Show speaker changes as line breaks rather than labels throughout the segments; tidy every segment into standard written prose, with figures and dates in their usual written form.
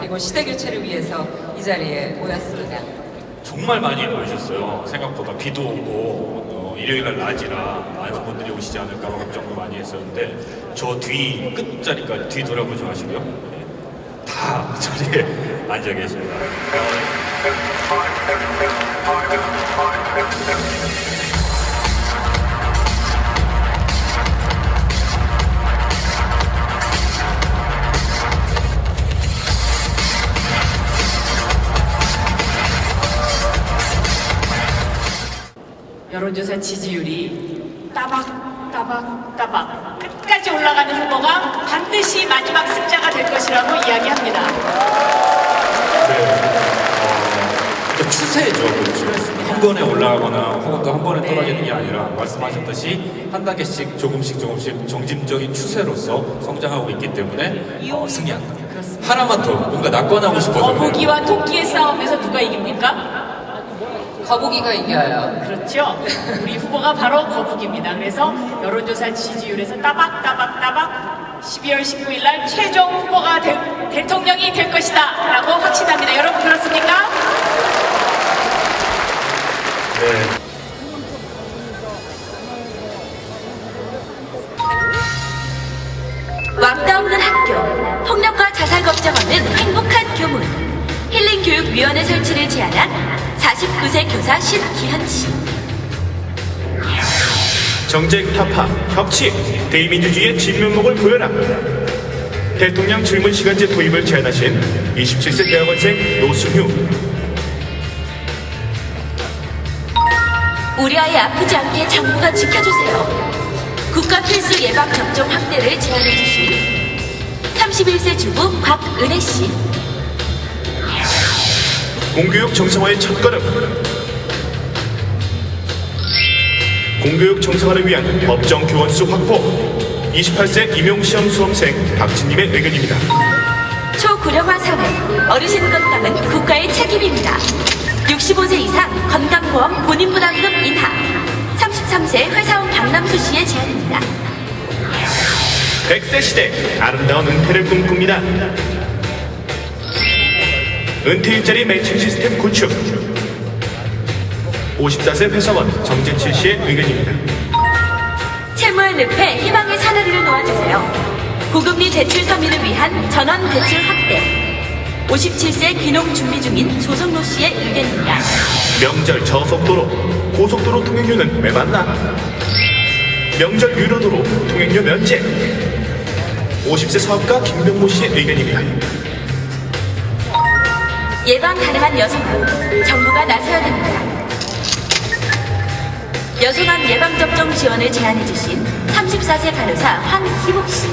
그리고 시대 교체를 위해서 이 자리에 모였습니다.
정말 많이 모이셨어요. 생각보다 비도 오고 일요일날 낮이라 많은 분들이 오시지 않을까 걱정도 많이 했었는데 저 뒤 끝자리까지 뒤 돌아보지 마시고요. 다 자리에 앉아 계십니다.
여론조사 지지율이 따박 끝까지 올라가는 후보가 반드시 마지막 승자가 될 것이라고 이야기합니다.
네, 추세죠. 그렇죠. 한 번에 올라가거나 혹은 또 한 번에 떨어지는 게 아니라 말씀하셨듯이 한 단계씩 조금씩 정짐적인 추세로서 성장하고 있기 때문에 승리한다.
그렇습니다.
하나만 더 뭔가 낙관하고 싶어서
거북이와 토끼의 싸움에서 누가 이깁니까?
거북이가 이겨요.
그렇죠. 우리 후보가 바로 거북입니다. 그래서 여론조사 지지율에서 따박 12월 19일 날 최종 후보가 대통령이 될 것이다 라고 확신합니다. 여러분 그렇습니까?
네.
왕따 없는 학교, 폭력과 자살 걱정 없는 행복한 교문, 힐링교육위원회 설치를 제안한 49세 교사 신기현 씨.
정책 타파, 혁신, 대의민주주의의 진면목을 보여라. 대통령 질문 시간제 도입을 제안하신 27세 대학원생 노승휴.
우리 아이 아프지 않게 정부가 지켜주세요. 국가 필수 예방 접종 확대를 제안해주신 31세 주부 곽은혜 씨.
공교육 정상화의 첫걸음. 공교육 정상화를 위한 법정 교원수 확보. 28세 임용시험 수험생 박진님의 의견입니다.
초고령화 사회, 어르신 건강은 국가의 책임입니다. 65세 이상 건강보험 본인부담금 인하. 33세 회사원 박남수 씨의 제안입니다.
100세 시대 아름다운 은퇴를 꿈꿉니다. 은퇴 일자리 매칭 시스템 구축. 54세 회사원 정재칠 씨의 의견입니다.
채무의 늪에 희망의 사다리를 놓아주세요. 고금리 대출 서민을 위한 전원 대출 확대. 57세 귀농 준비 중인 조성로 씨의 의견입니다.
명절 저속도로, 고속도로 통행료는 왜 받나? 명절 유료도로 통행료 면제. 50세 사업가 김병모 씨의 의견입니다.
예방 가능한 여성은 정부가 나서야 됩니다. 여성암 예방접종 지원을 제안해주신 34세 간호사 황희복 씨.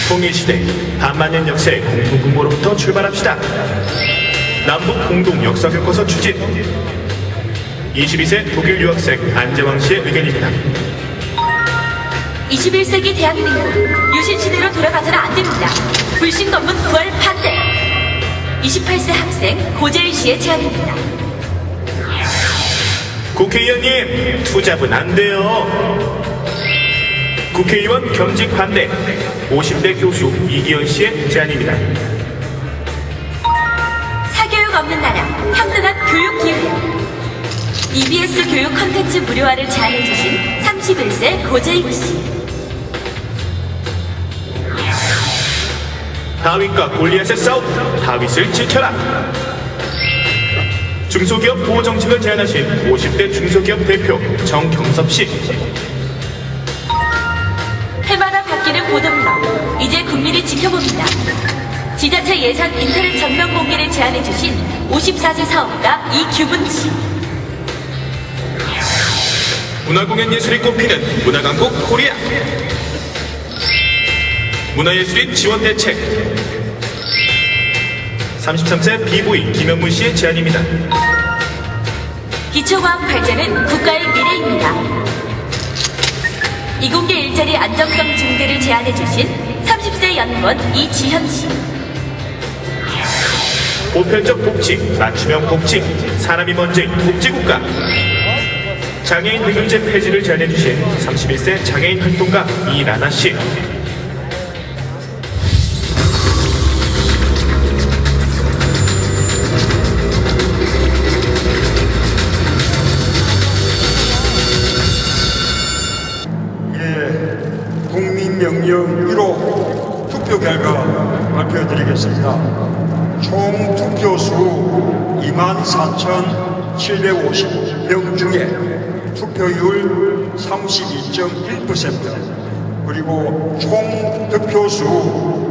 통일시대 반만년 역사의 공동근거로부터 출발합시다. 남북 공동 역사교과서 추진. 22세 독일 유학생 안재왕 씨의 의견입니다.
21세기 대한민국 유신시대로 돌아가서는 안 됩니다. 불신 검문 부활 반대. 28세 학생 고재일 씨의 제안입니다.
국회의원님, 투잡은 안 돼요. 국회의원 겸직 반대. 50대 교수 이기현 씨의 제안입니다.
사교육 없는 나라, 평등한 교육 기회. EBS 교육 콘텐츠 무료화를 제안해주신 31세 고재익 씨.
다윗과 골리앗의 싸움, 다윗을 지켜라. 중소기업 보호정책을 제안하신 50대 중소기업 대표 정경섭 씨.
해마다 바뀌는 보도블록, 이제 국민이 지켜봅니다. 지자체 예산 인터넷 전면 공개를 제안해주신 54세 사업가 이규분 씨.
문화공연 예술이 꼽히는 문화강국 코리아. 문화예술인 지원 대책. 33세 비보이 김현문 씨의 제안입니다.
기초과학 발전은 국가의 미래입니다. 이공계 일자리 안정성 증대를 제안해주신 30세 연구원 이지현 씨.
보편적 복지, 맞춤형 복지, 사람이 먼저인 복지국가. 장애인 등급제 폐지를 제안해주신 31세 장애인 활동가 이라나 씨.
총 투표수 24,750명 중에 투표율 32.1%, 그리고 총 득표수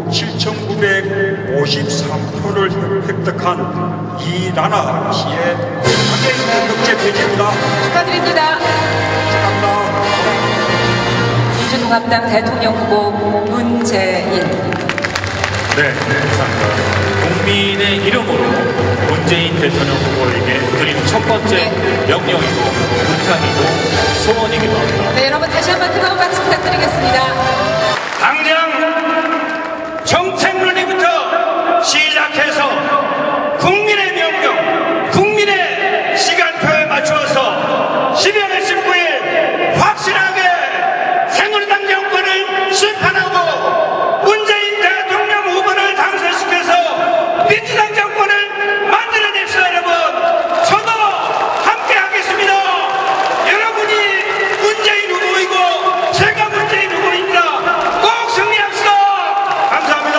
7,953표를 획득한 이라나 씨의 장애인 등급제 폐지입니다.
축하드립니다.
축하합니다.
민주통합당 대통령 후보 문재인.
네, 감사합니다. 국민의 이름으로 문재인 대통령 후보에게 드리는 첫 번째 명령이고 부탁이고 소원이기도 합니다.
네, 여러분 다시 한번 뜨거운 박수 부탁드리겠습니다.
당장 정책론리부터 시작해서 국민의 명령, 국민의 시간표에 맞추어서 12월 19일 확실하게 새누리당 정권을 심판하고 문재인 대통령 후보를 당선시켜서 민주당 정권을 만들어냅시다. 여러분, 저도 함께 하겠습니다. 여러분이 문재인 후보이고 제가 문재인 후보입니다. 꼭 승리합시다. 감사합니다.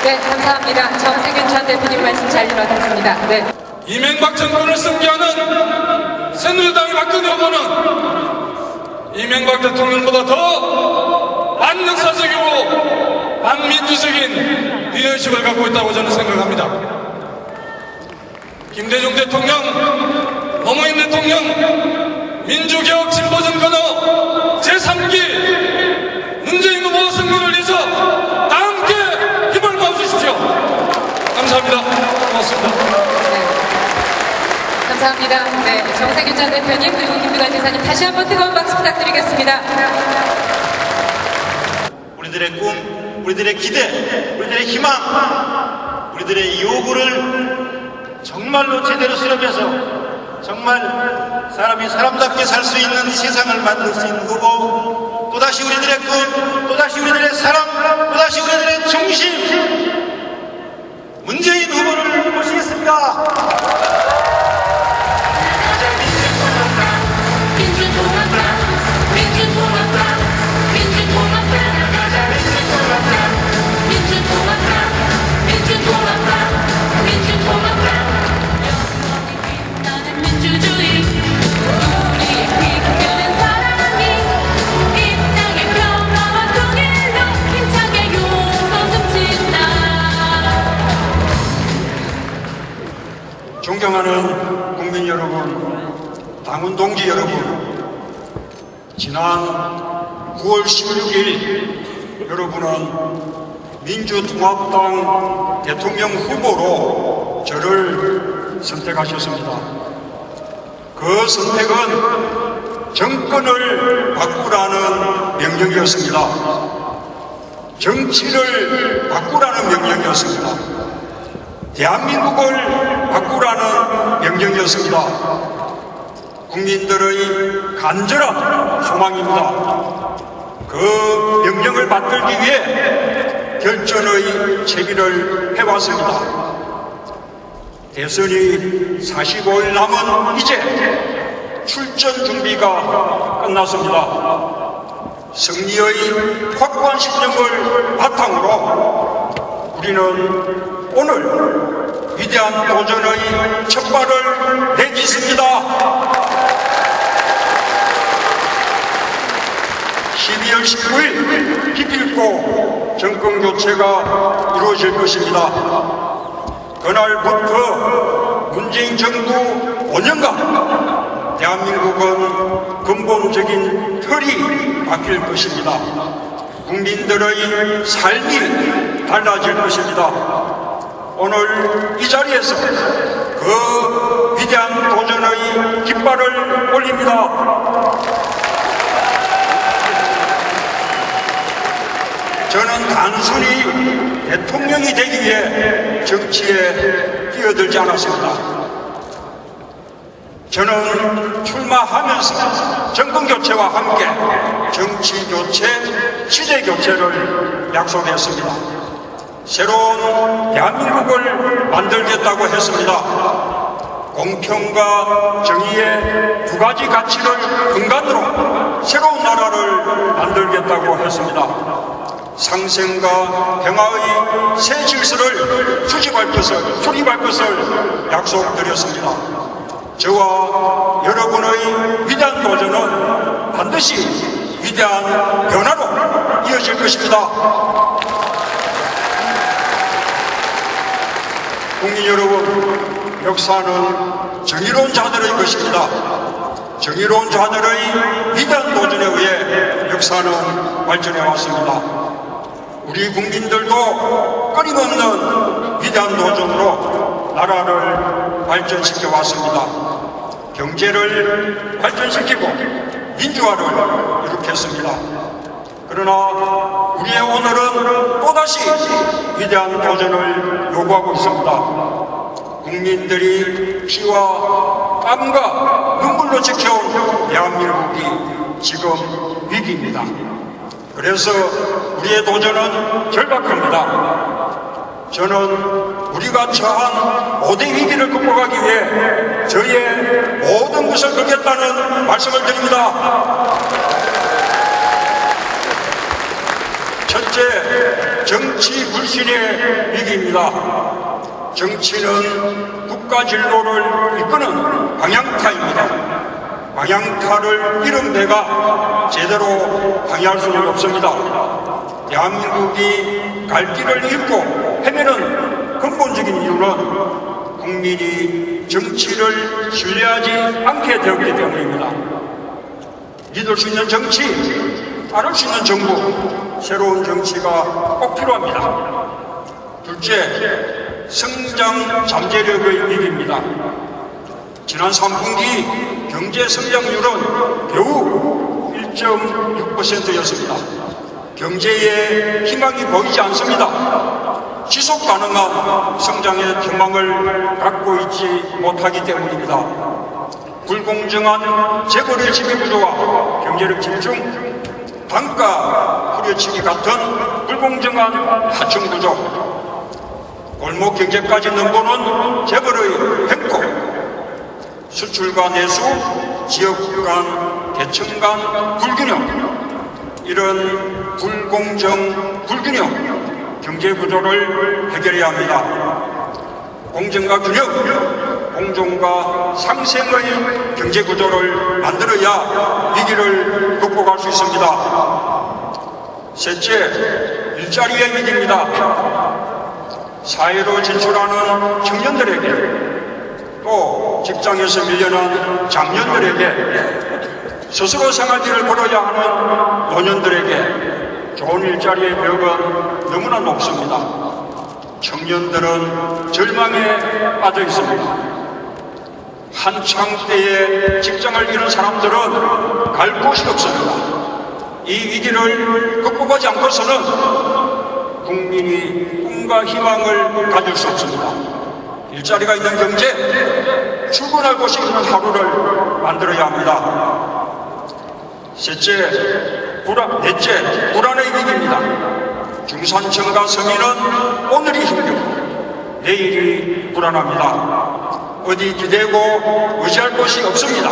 네, 감사합니다. 정세균 전 대표님 말씀 잘 들어듣습니다. 네.
이명박 정권을 승계하는 새누리당의 박근혜 후보는 이명박 대통령보다 더 반역사적이고 반민주적인 리더십을 갖고 있다고 저는 생각합니다. 김대중 대통령, 노무현 대통령, 민주개혁 진보정 건어 제3기 문재인 후보 승리를 위해서 다 함께 힘을 모아주십시오. 감사합니다. 고맙습니다.
감사합니다. 네, 정세균 전 대표님 그리고 김두관 지사님 다시 한번 뜨거운 박수 부탁드리겠습니다.
우리들의 꿈, 우리들의 기대, 우리들의 희망, 우리들의 요구를 정말로 제대로 수렴해서 정말 사람이 사람답게 살 수 있는 세상을 만들 수 있는 후보, 또다시 우리들의 꿈, 또다시 우리들의 사랑, 또다시 우리들의 중심 문재인 후보를 모시겠습니다.
존경하는 국민 여러분, 당원 동지 여러분, 지난 9월 16일 여러분은 민주통합당 대통령 후보로 저를 선택하셨습니다. 그 선택은 정권을 바꾸라는 명령이었습니다. 정치를 바꾸라는 명령이었습니다. 대한민국을 바꾸라는 명령이었습니다. 국민들의 간절한 소망입니다. 그 명령을 받들기 위해 결전의 채비를 해왔습니다. 대선이 45일 남은 이제 출전 준비가 끝났습니다. 승리의 확고한 신념을 바탕으로 우리는 오늘 위대한 도전의 첫발을 내딛습니다. 12월 19일 기필코 정권교체가 이루어질 것입니다. 그날부터 문재인 정부 5년간 대한민국은 근본적인 틀이 바뀔 것입니다. 국민들의 삶이 달라질 것입니다. 오늘 이 자리에서 그 위대한 도전의 깃발을 올립니다. 저는 단순히 대통령이 되기 위해 정치에 뛰어들지 않았습니다. 저는 출마하면서 정권교체와 함께 정치교체, 시대교체를 약속했습니다. 새로운 대한민국을 만들겠다고 했습니다. 공평과 정의의 두 가지 가치를 근간으로 새로운 나라를 만들겠다고 했습니다. 상생과 평화의 새 질서를 수립할 것을 약속드렸습니다. 저와 여러분의 위대한 도전은 반드시 위대한 변화로 이어질 것입니다. 국민 여러분, 역사는 정의로운 자들의 것입니다. 정의로운 자들의 위대한 도전에 의해 역사는 발전해 왔습니다. 우리 국민들도 끊임없는 위대한 도전으로 나라를 발전시켜 왔습니다. 경제를 발전시키고 민주화를 이룩했습니다. 그러나 우리의 오늘은 또다시 위대한 도전을 요구하고 있습니다. 국민들이 피와 땀과 눈물로 지켜온 대한민국이 지금 위기입니다. 그래서 우리의 도전은 절박합니다. 저는 우리가 처한 5대 위기를 극복하기 위해 저희의 모든 것을 걸겠다는 말씀을 드립니다. 첫째, 정치 불신의 위기입니다. 정치는 국가 진로를 이끄는 방향타입니다. 방향타를 잃은 배가 제대로 방해할 수는 없습니다. 대한민국이 갈 길을 잃고 헤매는 근본적인 이유는 국민이 정치를 신뢰하지 않게 되었기 때문입니다. 믿을 수 있는 정치, 따를 수 있는 정부, 새로운 정치가 꼭 필요합니다. 둘째, 성장 잠재력의 위기입니다. 지난 3분기 경제 성장률은 겨우 1.6%였습니다. 경제에 희망이 보이지 않습니다. 지속 가능한 성장의 희망을 갖고 있지 못하기 때문입니다. 불공정한 재벌의 지배구조와 경제력 집중, 단가 후려치기 같은 불공정한 하층구조, 골목 경제까지 넘보는 재벌의 횡포, 수출과 내수, 지역 간, 계층 간 불균형, 이런 불공정, 불균형 경제구조를 해결해야 합니다. 공정과 균형, 공정과 상생의 경제구조를 만들어야 위기를 극복할 수 있습니다. 셋째, 일자리의 위기입니다. 사회로 진출하는 청년들에게, 또 직장에서 밀려난 장년들에게, 스스로 생활비를 벌어야 하는 노년들에게 좋은 일자리의 벽은 너무나 높습니다. 청년들은 절망에 빠져 있습니다. 한창 때에 직장을 잃은 사람들은 갈 곳이 없습니다. 이 위기를 극복하지 않고서는 국민이 꿈과 희망을 가질 수 없습니다. 일자리가 있는 경제, 출근할 곳이 있는 하루를 만들어야 합니다. 넷째, 불안의 위기입니다. 중산층과 서민은 오늘이 힘들고 내일이 불안합니다. 어디 기대고 의지할 곳이 없습니다.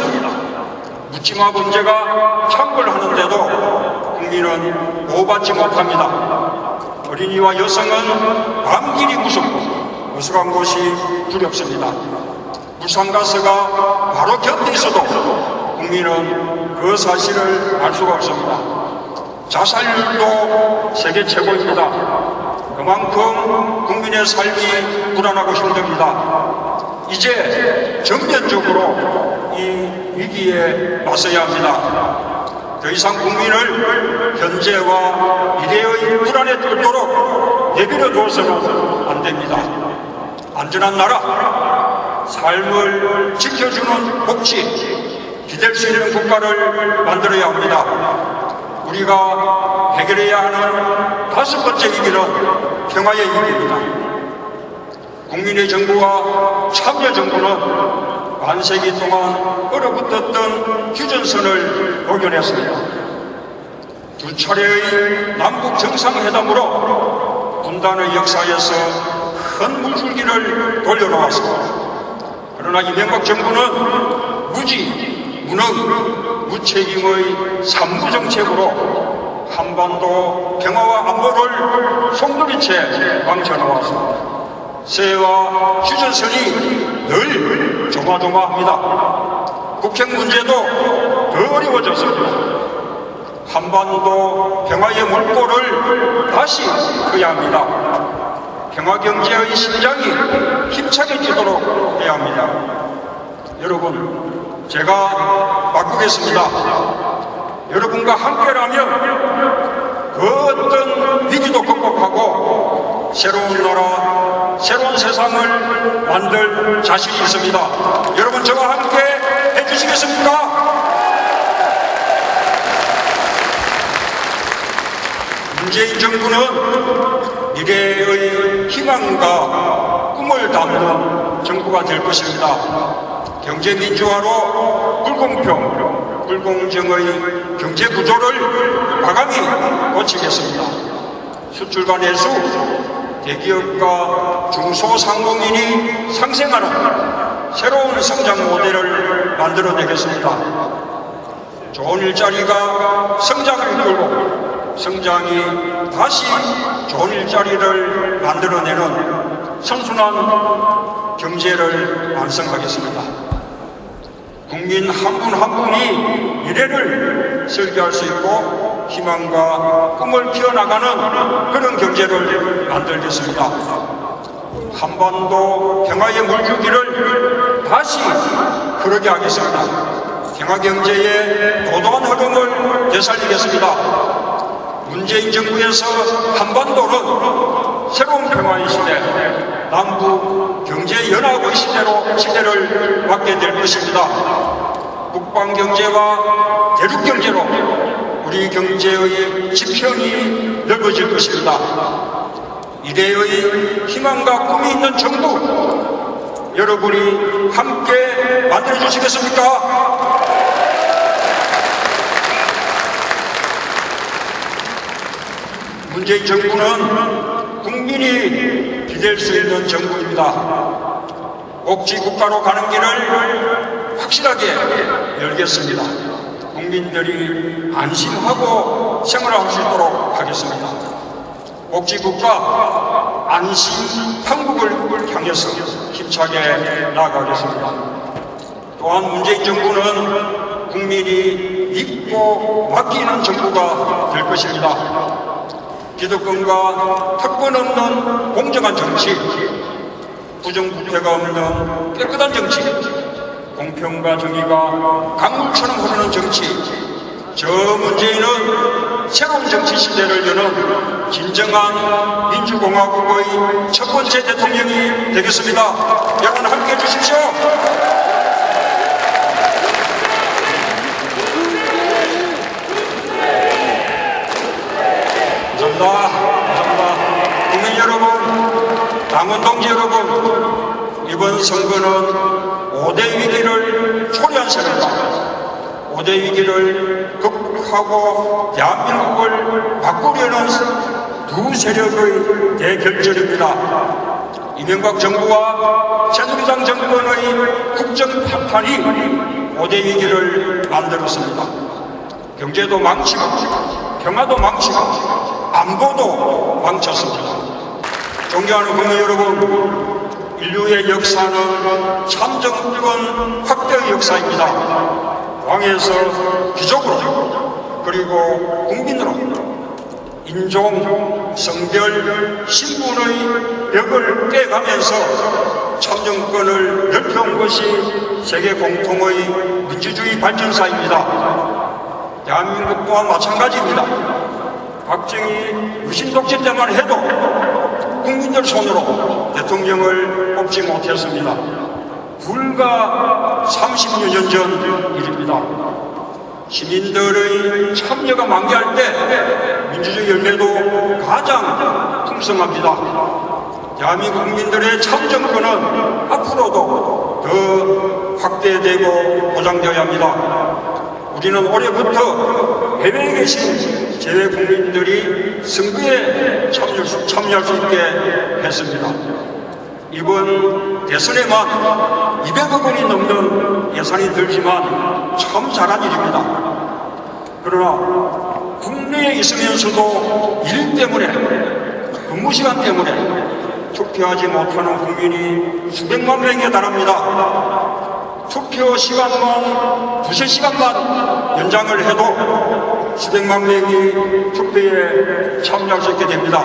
묻지마 문제가 창궐하는데도 국민은 보호받지 못합니다. 어린이와 여성은 밤길이 무섭고 어수간 곳이 두렵습니다. 부산가스가 바로 곁에 있어도 국민은 그 사실을 알 수가 없습니다. 자살률도 세계 최고입니다. 그만큼 국민의 삶이 불안하고 힘듭니다. 이제 전면적으로 이 위기에 맞서야 합니다. 더 이상 국민을 현재와 미래의 불안에 떨도록 내버려 두어서는 안 됩니다. 안전한 나라, 삶을 지켜주는 복지, 기댈 수 있는 국가를 만들어야 합니다. 우리가 해결해야 하는 5번째 위기는 평화의 위기입니다. 국민의 정부와 참여 정부는 반세기 동안 얼어붙었던 휴전선을 녹여냈습니다. 2차례의 남북 정상회담으로 분단의 역사에서 큰 물줄기를 돌려놓았습니다. 그러나 이명박 정부는 무지, 무능, 무책임의 삼부정책으로 한반도 평화와 안보를 송두리째 망쳐놓았습니다. 새해와 휴전선이 늘 조마조마합니다. 국책 문제도 더 어려워졌습니다. 한반도 평화의 물꼬를 다시 그어야 합니다. 평화경제의 심장이 힘차게 뛰도록 해야 합니다. 여러분, 제가 바꾸겠습니다. 여러분과 함께라면 그 어떤 위기도 극복하고 새로운 나라, 새로운 세상을 만들 자신이 있습니다. 여러분, 저와 함께 해주시겠습니까? 문재인 정부는 미래의 희망과 꿈을 담는 정부가 될 것입니다. 경제민주화로 불공평, 불공정의 경제구조를 과감히 고치겠습니다. 수출과 내수, 대기업과 중소상공인이 상생하는 새로운 성장 모델을 만들어내겠습니다. 좋은 일자리가 성장을 이끌고 성장이 다시 좋은 일자리를 만들어내는 선순환 경제를 완성하겠습니다. 국민 한 분 한 분이 미래를 설계할 수 있고 희망과 꿈을 키워나가는 그런 경제를 만들겠습니다. 한반도 평화의 물줄기를 다시 흐르게 하겠습니다. 평화경제의 고도한 흐름을 되살리겠습니다. 문재인 정부에서 한반도는 새로운 평화의 시대, 남북 경제연합의 시대를 맞게 될 것입니다. 국방경제와 대륙경제로 우리 경제의 지평이 넓어질 것입니다. 미래의 희망과 꿈이 있는 정부, 여러분이 함께 만들어주시겠습니까? 문재인 정부는 국민이 기댈 수 있는 정부입니다. 복지국가로 가는 길을 확실하게 열겠습니다. 국민들이 안심하고 생활할 수 있도록 하겠습니다. 복지국가 안심 한국을 향해서 힘차게 나아가겠습니다. 또한 문재인 정부는 국민이 믿고 맡기는 정부가 될 것입니다. 기득권과 특권 없는 공정한 정치, 부정부패가 없는 깨끗한 정치, 공평과 정의가 강물처럼 흐르는 정치, 저 문재인은 새로운 정치 시대를 여는 진정한 민주공화국의 첫 번째 대통령이 되겠습니다. 여러분 함께해 주십시오. 감사합니다. 국민 여러분, 당원 동지 여러분, 이번 선거는 5대 위기를 초래한 선거입니다. 5대 위기를 극복하고 대한민국을 바꾸려는 두 세력의 대결전입니다. 이명박 정부와 새누리당 정권의 국정 파탄이 5대 위기를 만들었습니다. 경제도 망치고 평화도 망치고 안보도 망쳤습니다. 존경하는 국민 여러분, 인류의 역사는 참정권 확대의 역사입니다. 왕에서 귀족으로 그리고 국민으로 인종, 성별, 신분의 벽을 깨가면서 참정권을 넓혀온 것이 세계 공통의 민주주의 발전사입니다. 대한민국 또한 마찬가지입니다. 박정희 유신 독재 때만 해도 국민들 손으로 대통령을 뽑지 못했습니다. 불과 30여 년 전 일입니다. 시민들의 참여가 만개할 때 민주주의 열매도 가장 풍성합니다. 대한민국 국민들의 참정권은 앞으로도 더 확대되고 보장되어야 합니다. 우리는 올해부터 해외에 계신 재외 국민들이 선거에 참여할 수 있게 했습니다. 이번 대선에만 200억 원이 넘는 예산이 들지만 참 잘한 일입니다. 그러나 국내에 있으면서도 일 때문에, 근무 시간 때문에 투표하지 못하는 국민이 수백만 명에 달합니다. 투표 시간만 2~3시간만 연장을 해도 수백만 명이 투표에 참여할 수 있게 됩니다.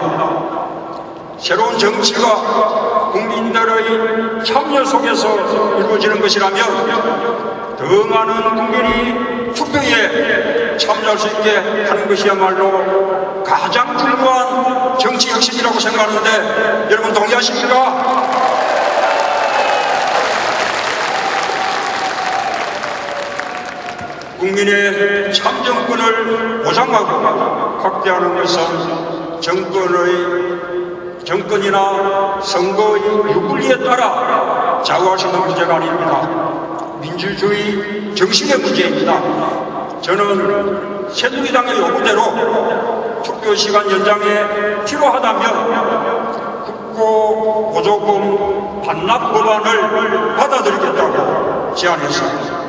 새로운 정치가 국민들의 참여 속에서 이루어지는 것이라면 더 많은 국민이 투표에 참여할 수 있게 하는 것이야말로 가장 중요한 정치 혁신이라고 생각하는데 여러분 동의하십니까? 국민의 참정권을 보장하고 확대하는 것은 정권이나 선거의 유불리에 따라 좌우할 수 있는 문제가 아닙니다. 민주주의 정신의 문제입니다. 저는 새누리당의 요구대로 투표시간 연장에 필요하다면 국고 보조금 반납 법안을 받아들이겠다고 제안했습니다.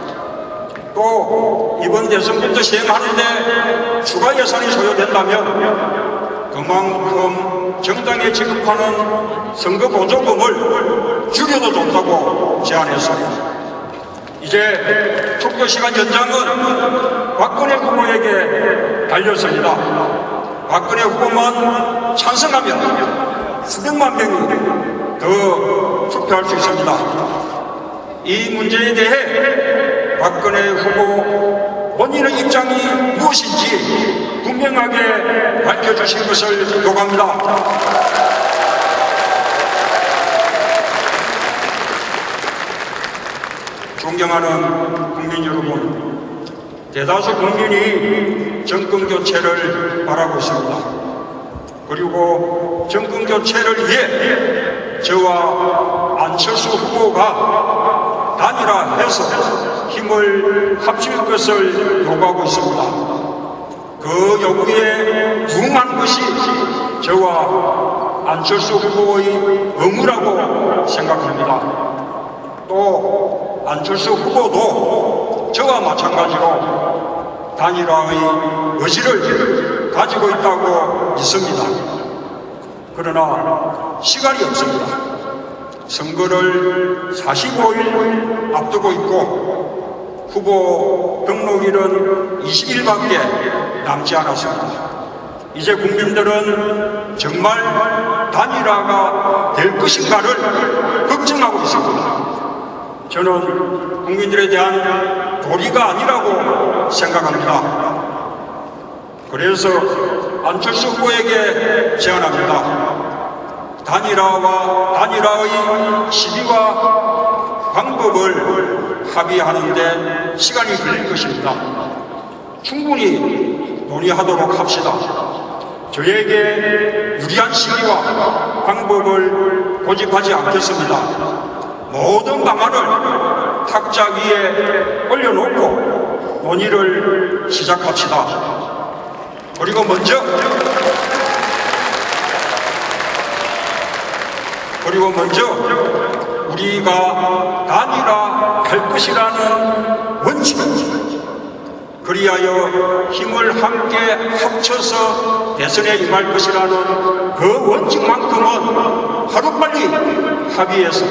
또 이번 대선부터 시행하는데 추가 예산이 소요된다면 그만큼 정당에 지급하는 선거 보조금을 줄여도 좋다고 제안했습니다. 이제 투표시간 연장은 박근혜 후보에게 달렸습니다. 박근혜 후보만 찬성하면 수백만 명이 더 투표할 수 있습니다. 이 문제에 대해 박근혜 후보 본인의 입장이 무엇인지 분명하게 밝혀주실 것을 요구합니다. 존경하는 국민 여러분, 대다수 국민이 정권교체를 바라고 있습니다. 그리고 정권교체를 위해 저와 안철수 후보가 단일화해서 힘을 합칠 것을 요구하고 있습니다. 그 요구에 부응한 것이 저와 안철수 후보의 의무라고 생각합니다. 또 안철수 후보도 저와 마찬가지로 단일화의 의지를 가지고 있다고 믿습니다. 그러나 시간이 없습니다. 선거를 45일 앞두고 있고 후보 등록일은 20일밖에 남지 않았습니다. 이제 국민들은 정말 단일화가 될 것인가를 걱정하고 있습니다. 저는 국민들에 대한 도리가 아니라고 생각합니다. 그래서 안철수 후보에게 제안합니다. 단일화의 시기와 방법을 합의하는데 시간이 걸릴 것입니다. 충분히 논의하도록 합시다. 저에게 유리한 시기와 방법을 고집하지 않겠습니다. 모든 방안을 탁자 위에 올려놓고 논의를 시작합시다. 그리고 먼저 우리가 단일화할 것이라는 원칙, 그리하여 힘을 함께 합쳐서 대선에 임할 것이라는 그 원칙만큼은 하루빨리 합의해서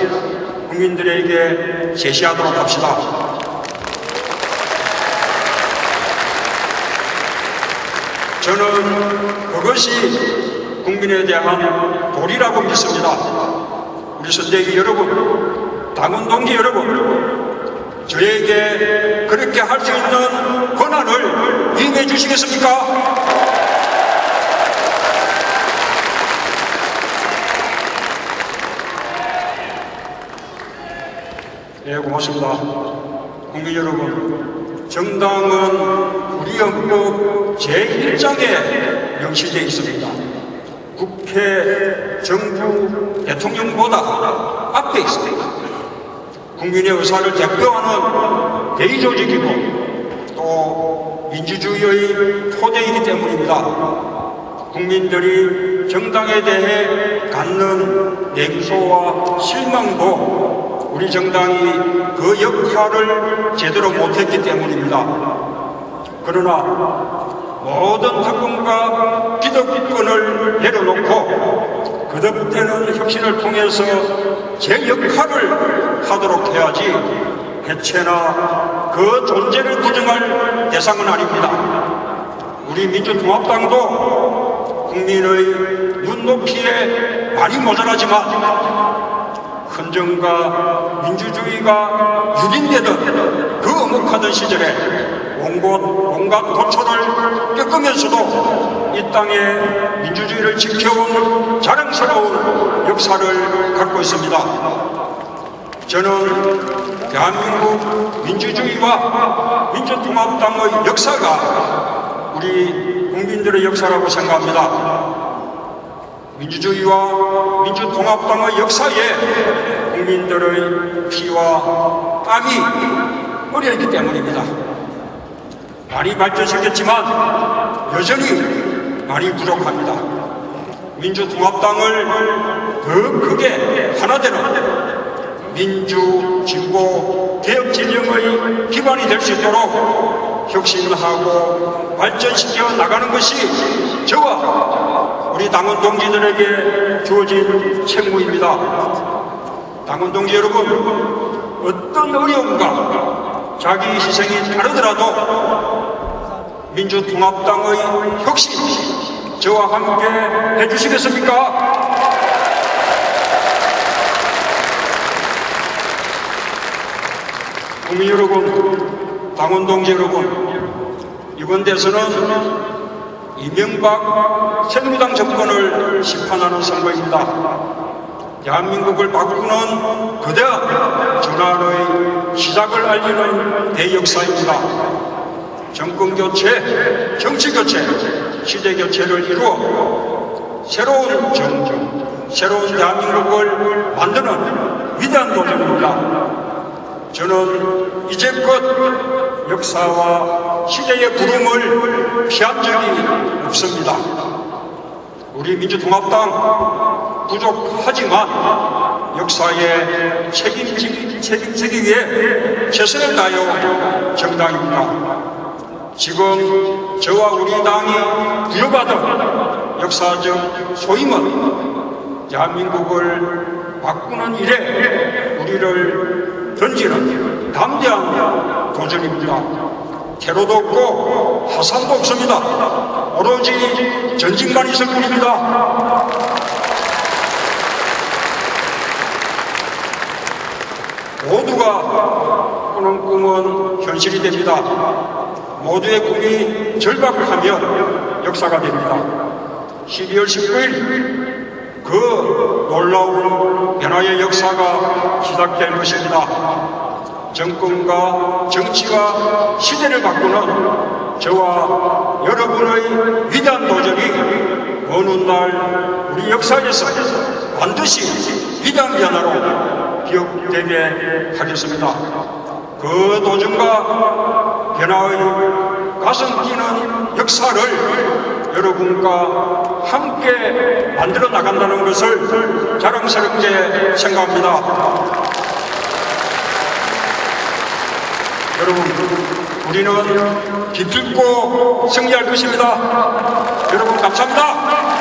국민들에게 제시하도록 합시다. 저는 그것이 국민에 대한 도리라고 믿습니다. 우리 선대위 여러분, 당원 동지 여러분, 저에게 그렇게 할 수 있는 권한을 임해 주시겠습니까? 네, 고맙습니다. 국민 여러분, 정당은 우리 헌법 제1장에 명시되어 있습니다. 국회, 정부, 대통령보다 앞에 있습니다. 국민의 의사를 대표하는 대의조직이고 또 민주주의의 토대이기 때문입니다. 국민들이 정당에 대해 갖는 냉소와 실망도 우리 정당이 그 역할을 제대로 못했기 때문입니다. 그러나 모든 특권과 기득권을 내려놓고 거듭되는 혁신을 통해서 제 역할을 하도록 해야지 해체나 그 존재를 부정할 대상은 아닙니다. 우리 민주통합당도 국민의 눈높이에 많이 모자라지만 헌정과 민주주의가 유린되던 그 엄혹하던 시절에 온갖 고초를 겪으면서도 이 땅의 민주주의를 지켜온 자랑스러운 역사를 갖고 있습니다. 저는 대한민국 민주주의와 민주통합당의 역사가 우리 국민들의 역사라고 생각합니다. 민주주의와 민주통합당의 역사에 국민들의 피와 땀이 흘려있기 때문입니다. 많이 발전시켰지만 여전히 많이 부족합니다. 민주통합당을 더 크게 하나 되는 민주, 진보, 개혁 진영의 기반이 될 수 있도록 혁신하고 발전시켜 나가는 것이 저와 우리 당원 동지들에게 주어진 책무입니다. 당원 동지 여러분, 어떤 어려움과 자기 희생이 다르더라도 민주통합당의 혁신 저와 함께 해주시겠습니까? 국민 여러분, 당원 동지 여러분, 이번 대선은 이명박 새누리당 정권을 심판하는 선거입니다. 대한민국을 바꾸는 거대한 전환의 시작을 알리는 대역사입니다. 정권교체, 정치교체, 시대교체를 이루어 새로운 정정, 새로운 대한민국을 만드는 위대한 도전입니다. 저는 이제껏 역사와 시대의 부름을 피한 적이 없습니다. 우리 민주통합당 부족하지만 역사에 책임지기 위해 최선을 다하여 정당입니다. 지금 저와 우리 당이 부여받은 역사적 소임은 대한민국을 바꾸는 일에 우리를 던지는 담대한 도전입니다. 테러도 없고 화산도 없습니다. 오로지 전진만 있을 뿐입니다. 모두가 꾸는 꿈은 현실이 됩니다. 모두의 꿈이 절박하면 역사가 됩니다. 12월 19일 그 놀라운 변화의 역사가 시작될 것입니다. 정권과 정치와 시대를 바꾸는 저와 여러분의 위대한 도전이 어느 날 우리 역사에서 반드시 위대한 변화로 기억되게 하겠습니다. 그 도전과 변화의 가슴 뛰는 역사를 여러분과 함께 만들어 나간다는 것을 자랑스럽게 생각합니다. 여러분, 우리는 기필코 승리할 것입니다. 여러분 감사합니다.